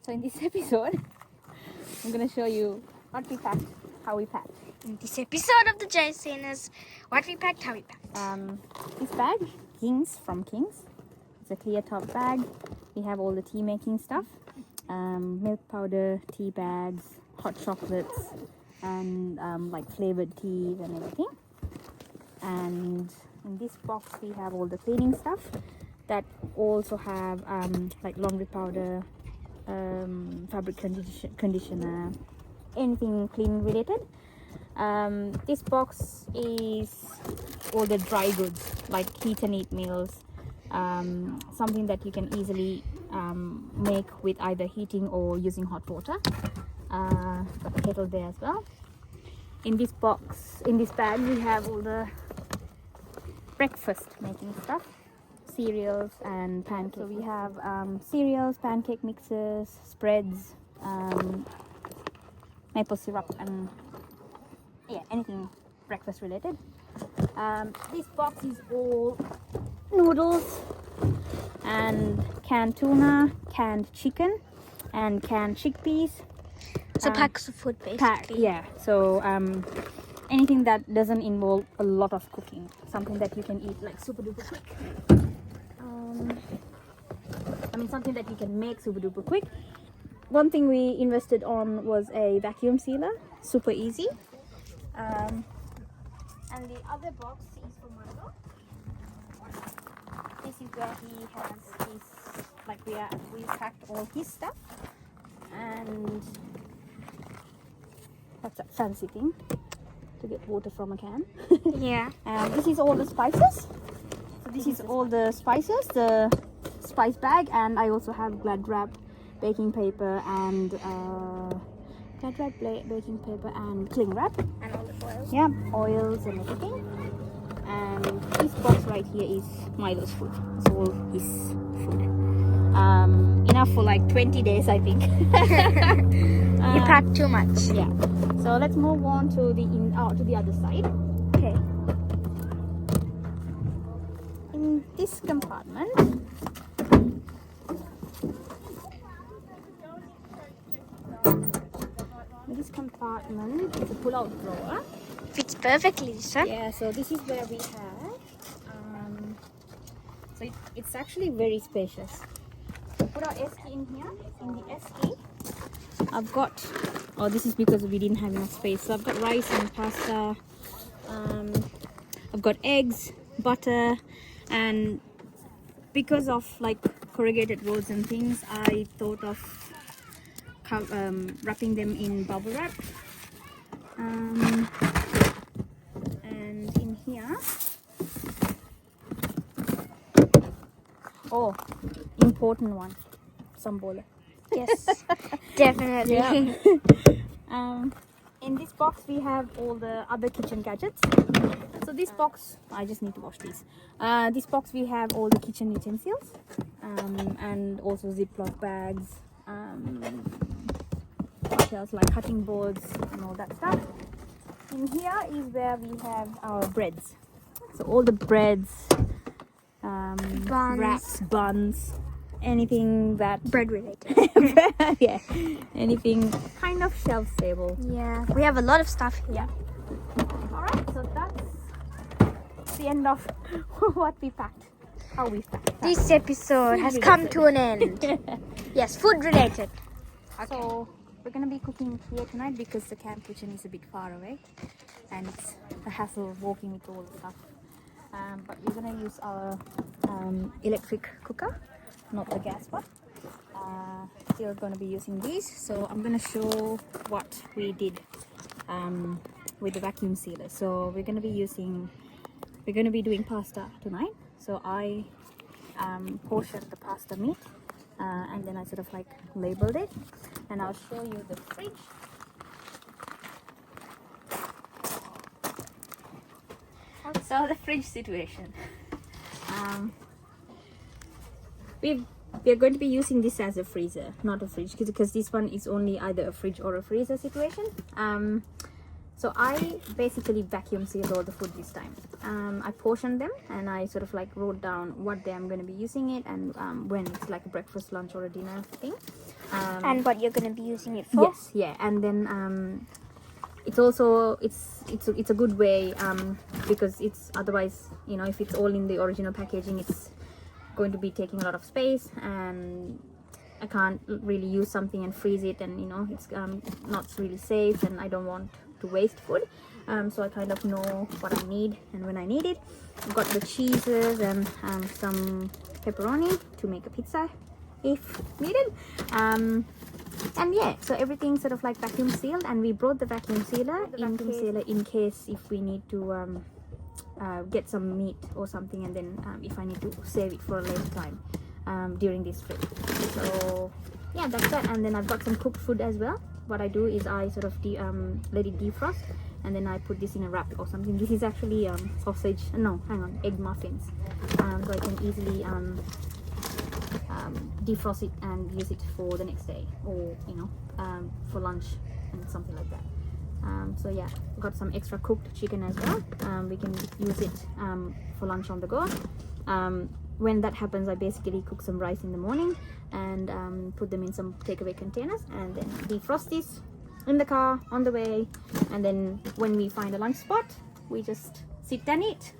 So in this episode, I'm going to show you what we packed, how we packed. In this episode of the Jaisoners, what we packed, how we packed. This bag, Kings from Kings. It's a clear top bag. We have all the tea making stuff. Milk powder, tea bags, hot chocolates, and like flavored teas and everything. And in this box we have all the cleaning stuff that also have like laundry powder, fabric conditioner, anything cleaning related. This box is all the dry goods like heat and eat meals, something that you can easily make with either heating or using hot water. Got a kettle there as well. In this box, in this bag, we have all the breakfast making stuff, cereals and pancakes. So we have cereals, pancake mixes, spreads, maple syrup, and yeah, anything breakfast related. This box is all noodles and canned tuna, canned chicken, and canned chickpeas. So packs of food basically. Yeah, so anything that doesn't involve a lot of cooking, something that you can eat like super duper quick. Something that you can make super duper quick. One thing we invested on was a vacuum sealer, super easy. And the other box is for Milo. This is where he has his, like we packed all his stuff, and that's a fancy thing to get water from a can. Yeah. This is all the spices. So this is all the spices, the spice bag, and I also have Glad wrap, baking paper, and baking paper and cling wrap. And olive oil. Yeah, oils and everything. And this box right here is Milo's food. It's all his food. Enough for like 20 days, I think. You packed too much. Yeah. So let's move on to the other side. Okay. In this compartment, is a pull-out drawer. Fits perfectly, this one. Yeah. So this is where we have. So it's actually very spacious. Put our S key in here. In the S key, I've got. Oh, this is because we didn't have enough space. So I've got rice and pasta. I've got eggs, butter, and because of like corrugated roads and things, I thought of wrapping them in bubble wrap. And in here, oh, important one, sambola. Yes, definitely. Yeah. In this box we have all the other kitchen gadgets. So this box, I just need to wash these. This box we have all the kitchen utensils, and also Ziploc bags. What else, like cutting boards and all that stuff. In here is where we have our breads. So all the breads, Buns. wraps, buns, anything that Bread related. yeah, anything kind of shelf stable. Yeah. We have a lot of stuff here. Yeah. All right, so that's the end of what we packed. How we packed. This episode has come to an end. Yes, food related. So we're gonna be cooking here tonight because the camp kitchen is a bit far away, and it's a hassle walking with all the stuff. But we're gonna use our electric cooker, not the gas one. Still gonna be using these. So I'm gonna show what we did with the vacuum sealer. So we're gonna be doing pasta tonight. So I portioned the pasta meat, and then I sort of like labeled it, and I'll show you the fridge. So the fridge situation. We're going to be using this as a freezer, not a fridge, because this one is only either a fridge or a freezer situation. So I basically vacuum sealed all the food this time. I portioned them and I sort of like wrote down what day I'm going to be using it and when it's like a breakfast, lunch or a dinner thing. And what you're going to be using it for. Yes, yeah, and then it's also it's a good way because it's otherwise, you know, if it's all in the original packaging, it's going to be taking a lot of space, and I can't really use something and freeze it, and you know, it's not really safe, and I don't want to waste food. So I kind of know what I need and when I need it. I've got the cheeses and some pepperoni to make a pizza if needed. And yeah, so everything's sort of like vacuum sealed, and we brought the vacuum sealer in case if we need to get some meat or something, and then if I need to save it for a later time during this trip. So yeah, that's that. And then I've got some cooked food as well. What I do is I sort of let it defrost, and then I put this in a wrap or something. This is actually sausage, no, hang on, egg muffins. So I can easily defrost it and use it for the next day, or you know, for lunch and something like that. So yeah, got some extra cooked chicken as well. We can use it for lunch on the go. When that happens, I basically cook some rice in the morning and put them in some takeaway containers, and then defrost this in the car on the way, and then when we find a lunch spot, we just sit and eat.